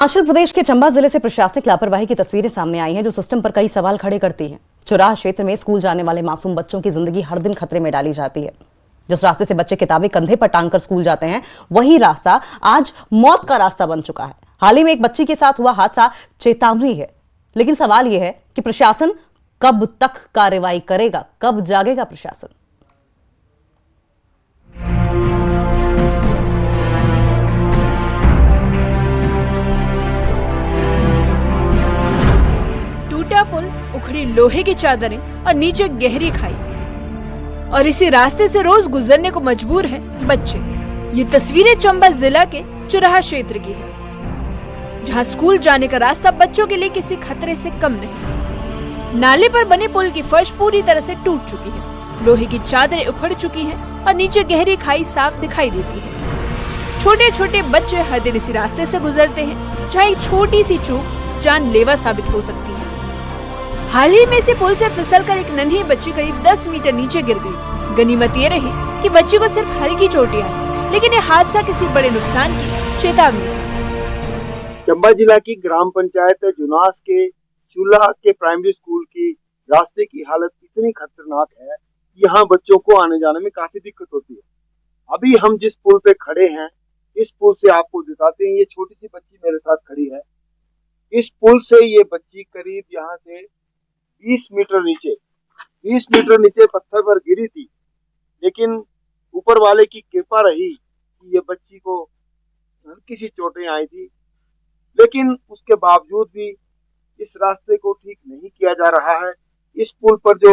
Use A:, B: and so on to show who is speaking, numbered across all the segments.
A: हिमाचल प्रदेश के चंबा जिले से प्रशासनिक लापरवाही की तस्वीरें सामने आई हैं जो सिस्टम पर कई सवाल खड़े करती हैं। चुराह क्षेत्र में स्कूल जाने वाले मासूम बच्चों की जिंदगी हर दिन खतरे में डाली जाती है। जिस रास्ते से बच्चे किताबें कंधे पर टांगकर स्कूल जाते हैं, वही रास्ता आज मौत का रास्ता बन चुका है। हाल ही में एक बच्ची के साथ हुआ हादसा चेतावनी है, लेकिन सवाल यह है कि प्रशासन कब तक कार्रवाई करेगा, कब जागेगा प्रशासन।
B: टूटा पुल, उखड़ी लोहे की चादरें और नीचे गहरी खाई, और इसी रास्ते से रोज गुजरने को मजबूर हैं बच्चे। ये तस्वीरें चंबा जिला के चुराह क्षेत्र की है, जहां स्कूल जाने का रास्ता बच्चों के लिए किसी खतरे से कम नहीं। नाले पर बने पुल की फर्श पूरी तरह से टूट चुकी है, लोहे की चादरें उखड़ चुकी हैं और नीचे गहरी खाई साफ दिखाई देती है। छोटे छोटे बच्चे हर दिन इसी रास्ते से गुजरते हैं, जहाँ एक छोटी सी चूक जानलेवा साबित हो सकती है। हाल ही में इसी पुल से फिसलकर एक नन्ही बच्ची करीब 10 मीटर नीचे गिर गई। गनीमत ये रही कि बच्ची को सिर्फ हल्की चोटें आई, लेकिन ये हादसा किसी बड़े नुकसान की चेतावनी है।
C: चंबा जिला की ग्राम पंचायत जुनास के चूल्हा के प्राइमरी स्कूल की रास्ते की हालत इतनी खतरनाक है कि यहाँ बच्चों को आने जाने में काफी दिक्कत होती है। अभी हम जिस पुल पे खड़े हैं, इस पुल से आपको दिखाते हैं। ये छोटी सी बच्ची मेरे साथ खड़ी है। इस पुल से ये बच्ची करीब यहाँ से 20 मीटर नीचे पत्थर पर गिरी थी, लेकिन ऊपर वाले की कृपा रही कि ये बच्ची को हल्की सी चोटें आई थी, लेकिन उसके बावजूद भी इस रास्ते को ठीक नहीं किया जा रहा है। इस पुल पर जो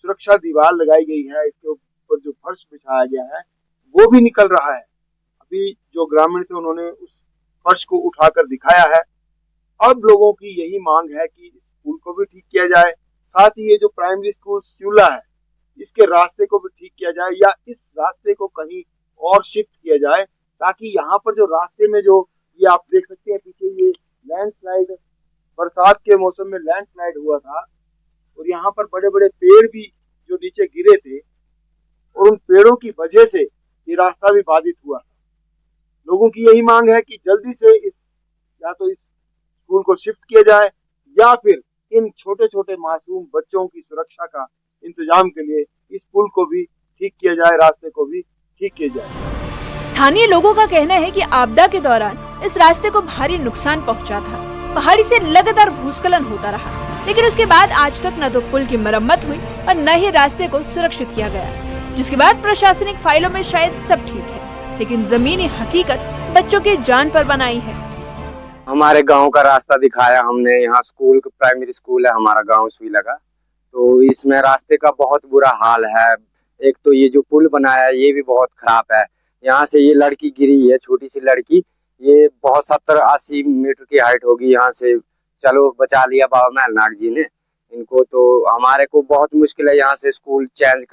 C: सुरक्षा दीवार लगाई गई है, इसके ऊपर जो फर्श बिछाया गया है, वो भी निकल रहा है। अभी जो ग्रामीण थे उन्होंने उस फर्श को उठाकर दिखाया है। अब लोगों की यही मांग है कि इस पुल को भी ठीक किया जाए, साथ ही ये जो प्राइमरी स्कूल चूल्हा है, इसके रास्ते को भी ठीक किया जाए या इस रास्ते को कहीं और शिफ्ट किया जाए, ताकि यहाँ पर जो रास्ते में जो ये आप देख सकते हैं पीछे, ये लैंडस्लाइड, बरसात के मौसम में लैंडस्लाइड हुआ था और यहाँ पर बड़े बड़े पेड़ भी जो नीचे गिरे थे और उन पेड़ों की वजह से ये रास्ता भी बाधित हुआ। लोगों की यही मांग है कि जल्दी से इस स्कूल को शिफ्ट किया जाए या फिर इन छोटे छोटे मासूम बच्चों की सुरक्षा का इंतजाम के लिए इस पुल को भी ठीक किया जाए, रास्ते को भी ठीक किया जाए।
B: स्थानीय लोगों का कहना है कि आपदा के दौरान इस रास्ते को भारी नुकसान पहुंचा था। पहाड़ी से लगातार भूस्खलन होता रहा, लेकिन उसके बाद आज तक न तो पुल की मरम्मत हुई और न ही रास्ते को सुरक्षित किया गया। जिसके बाद प्रशासनिक फाइलों में शायद सब ठीक है, लेकिन जमीनी हकीकत बच्चों की जान पर बनाई है।
D: हमारे गांव का रास्ता दिखाया हमने। यहाँ स्कूल, प्राइमरी स्कूल है हमारा गांव सुईला का, तो इसमें रास्ते का बहुत बुरा हाल है। एक तो ये जो पुल बनाया है ये भी बहुत खराब है। यहाँ से ये लड़की गिरी है, छोटी सी लड़की, ये बहुत 70-80 मीटर की हाइट होगी। यहाँ से चलो बचा लिया बाबा महलनाथ जी ने इनको, तो हमारे को बहुत मुश्किल है। यहाँ से स्कूल चेंज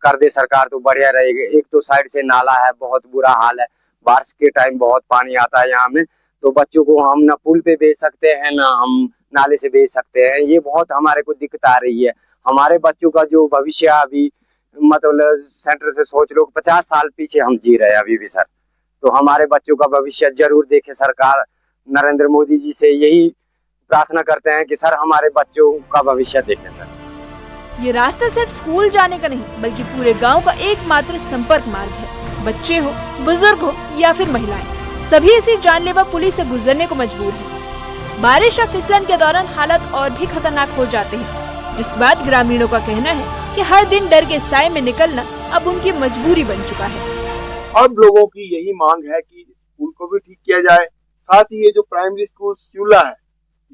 D: कर दे सरकार तो बढ़िया रहेगा। एक तो साइड से नाला है, बहुत बुरा हाल है। बारिश के टाइम बहुत पानी आता है यहाँ में, तो बच्चों को हम ना पुल पे भेज सकते हैं ना हम नाले से भेज सकते हैं। ये बहुत हमारे को दिक्कत आ रही है। हमारे बच्चों का जो भविष्य अभी मतलब सेंटर से सोच लो 50 साल पीछे हम जी रहे हैं अभी भी सर। तो हमारे बच्चों का भविष्य जरूर देखे सरकार। नरेंद्र मोदी जी से यही प्रार्थना करते हैं कि सर हमारे बच्चों का भविष्य देखें सर।
B: ये रास्ता सिर्फ स्कूल जाने का नहीं, बल्कि पूरे गांव का एकमात्र संपर्क मार्ग है। बच्चे हो, बुजुर्ग हो या फिर महिलाएं, सभी इसी जानलेवा पुली से गुजरने को मजबूर हैं। बारिश या फिसलन के दौरान हालत और भी खतरनाक हो जाते हैं, जिसके बाद ग्रामीणों का कहना है कि हर दिन डर के साए में निकलना अब उनकी मजबूरी बन चुका है।
C: अब लोगों की यही मांग है कि इस पुल को भी ठीक किया जाए, साथ ही ये जो प्राइमरी स्कूल चूल्हा है,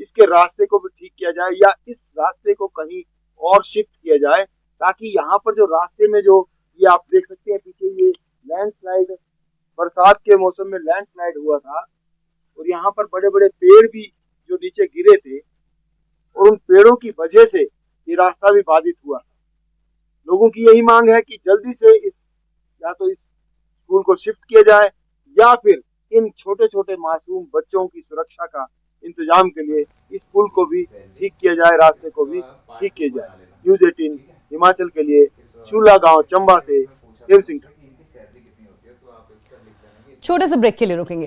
C: इसके रास्ते को भी ठीक किया जाए या इस रास्ते को कहीं और शिफ्ट किया जाए, ताकि यहाँ पर जो रास्ते में जो ये आप देख सकते हैं पीछे, ये लैंडस्लाइड, बरसात के मौसम में लैंडस्लाइड हुआ था और यहाँ पर बड़े बड़े पेड़ भी जो नीचे गिरे थे और उन पेड़ों की वजह से ये रास्ता भी बाधित हुआ। लोगों की यही मांग है कि जल्दी से इस स्कूल को शिफ्ट किया जाए या फिर इन छोटे छोटे मासूम बच्चों की सुरक्षा का इंतजाम के लिए इस पुल को भी ठीक किया जाए, रास्ते को भी ठीक किया जाए। न्यूज़ 18 हिमाचल के लिए चूल्हा गांव चंबा से देव सिंह।
A: छोटे से ब्रेक के लिए रुकेंगे।